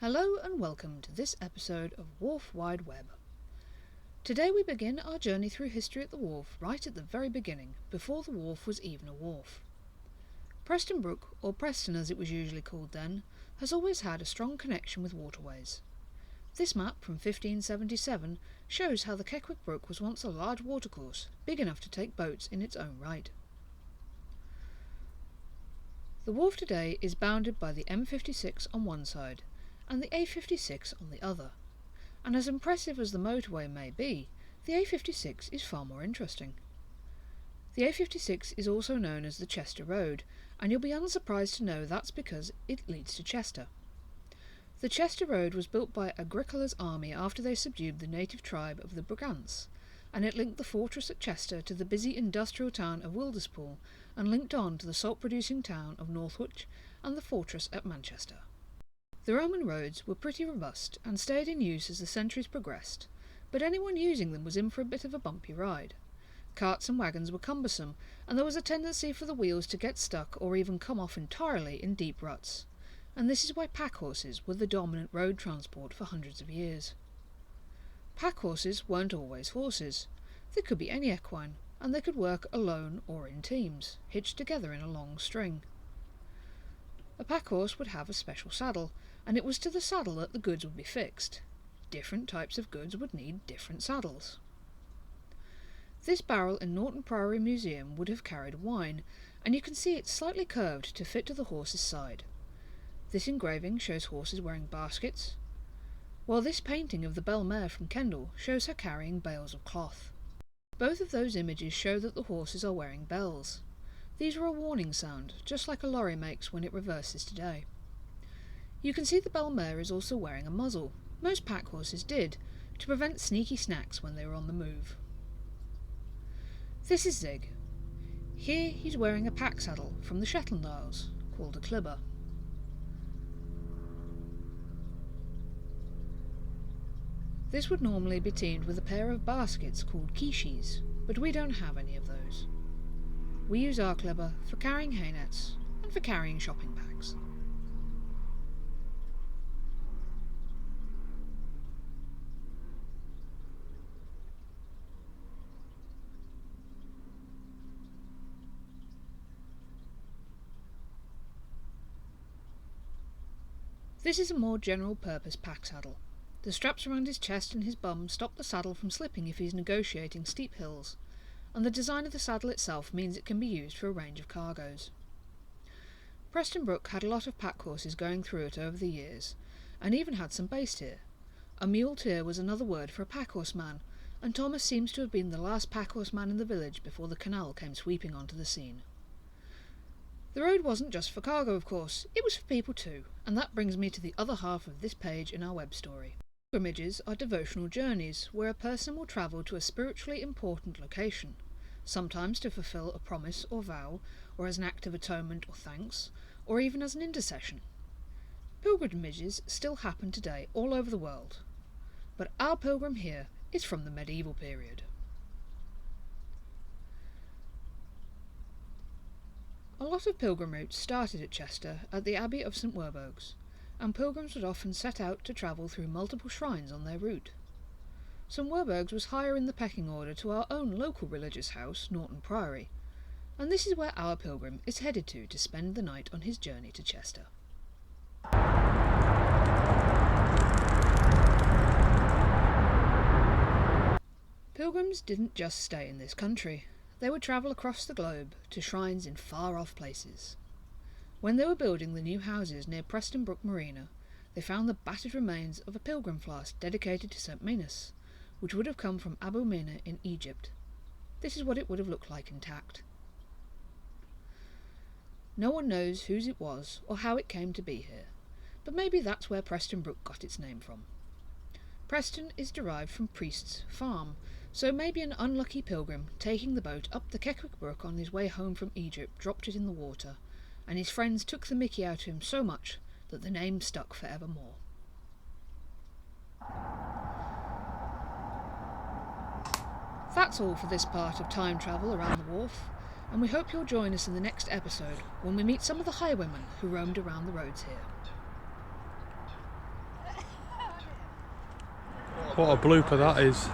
Hello and welcome to this episode of Wharf Wide Web. Today we begin our journey through history at the Wharf right at the very beginning, before the Wharf was even a wharf. Preston Brook, or Preston as it was usually called then, has always had a strong connection with waterways. This map from 1577 shows how the Keckwick Brook was once a large watercourse, big enough to take boats in its own right. The wharf today is bounded by the M56 on one side, and the A56 on the other, and as impressive as the motorway may be, the A56 is far more interesting. The A56 is also known as the Chester Road, and you'll be unsurprised to know that's because it leads to Chester. The Chester Road was built by Agricola's army after they subdued the native tribe of the Brigantes, and it linked the fortress at Chester to the busy industrial town of Wilderspool, and linked on to the salt-producing town of Northwich and the fortress at Manchester. The Roman roads were pretty robust and stayed in use as the centuries progressed, but anyone using them was in for a bit of a bumpy ride. Carts and wagons were cumbersome, and there was a tendency for the wheels to get stuck or even come off entirely in deep ruts, and this is why packhorses were the dominant road transport for hundreds of years. Packhorses weren't always horses. They could be any equine, and they could work alone or in teams, hitched together in a long string. A packhorse would have a special saddle, and it was to the saddle that the goods would be fixed. Different types of goods would need different saddles. This barrel in Norton Priory Museum would have carried wine, and you can see it's slightly curved to fit to the horse's side. This engraving shows horses wearing baskets, while this painting of the Bell Mare from Kendal shows her carrying bales of cloth. Both of those images show that the horses are wearing bells. These are a warning sound, just like a lorry makes when it reverses today. You can see the Bell Mare is also wearing a muzzle. Most pack horses did, to prevent sneaky snacks when they were on the move. This is Zig. Here he's wearing a pack saddle from the Shetland Isles, called a clibber. This would normally be teamed with a pair of baskets called quiches, but we don't have any of those. We use our clibber for carrying hay nets and for carrying shopping bags. This is a more general-purpose pack saddle. The straps around his chest and his bum stop the saddle from slipping if he's negotiating steep hills, and the design of the saddle itself means it can be used for a range of cargoes. Preston Brook had a lot of pack horses going through it over the years, and even had some based here. A muleteer was another word for a packhorse man, and Thomas seems to have been the last packhorse man in the village before the canal came sweeping onto the scene. The road wasn't just for cargo, of course, it was for people too, and that brings me to the other half of this page in our web story. Pilgrimages are devotional journeys where a person will travel to a spiritually important location, sometimes to fulfill a promise or vow, or as an act of atonement or thanks, or even as an intercession. Pilgrimages still happen today all over the world, but our pilgrim here is from the medieval period. A lot of pilgrim routes started at Chester at the Abbey of St Werburgh's, and pilgrims would often set out to travel through multiple shrines on their route. St Werburgh's was higher in the pecking order to our own local religious house, Norton Priory, and this is where our pilgrim is headed to spend the night on his journey to Chester. Pilgrims didn't just stay in this country. They would travel across the globe to shrines in far-off places. When they were building the new houses near Preston Brook Marina, they found the battered remains of a pilgrim flask dedicated to St Minas, which would have come from Abu Mina in Egypt. This is what it would have looked like intact. No one knows whose it was or how it came to be here, but maybe that's where Preston Brook got its name from. Preston is derived from priest's farm, so maybe an unlucky pilgrim taking the boat up the Keckwick Brook on his way home from Egypt dropped it in the water, and his friends took the mickey out of him so much that the name stuck forevermore. That's all for this part of time travel around the wharf, and we hope you'll join us in the next episode when we meet some of the highwaymen who roamed around the roads here. What a blooper that is.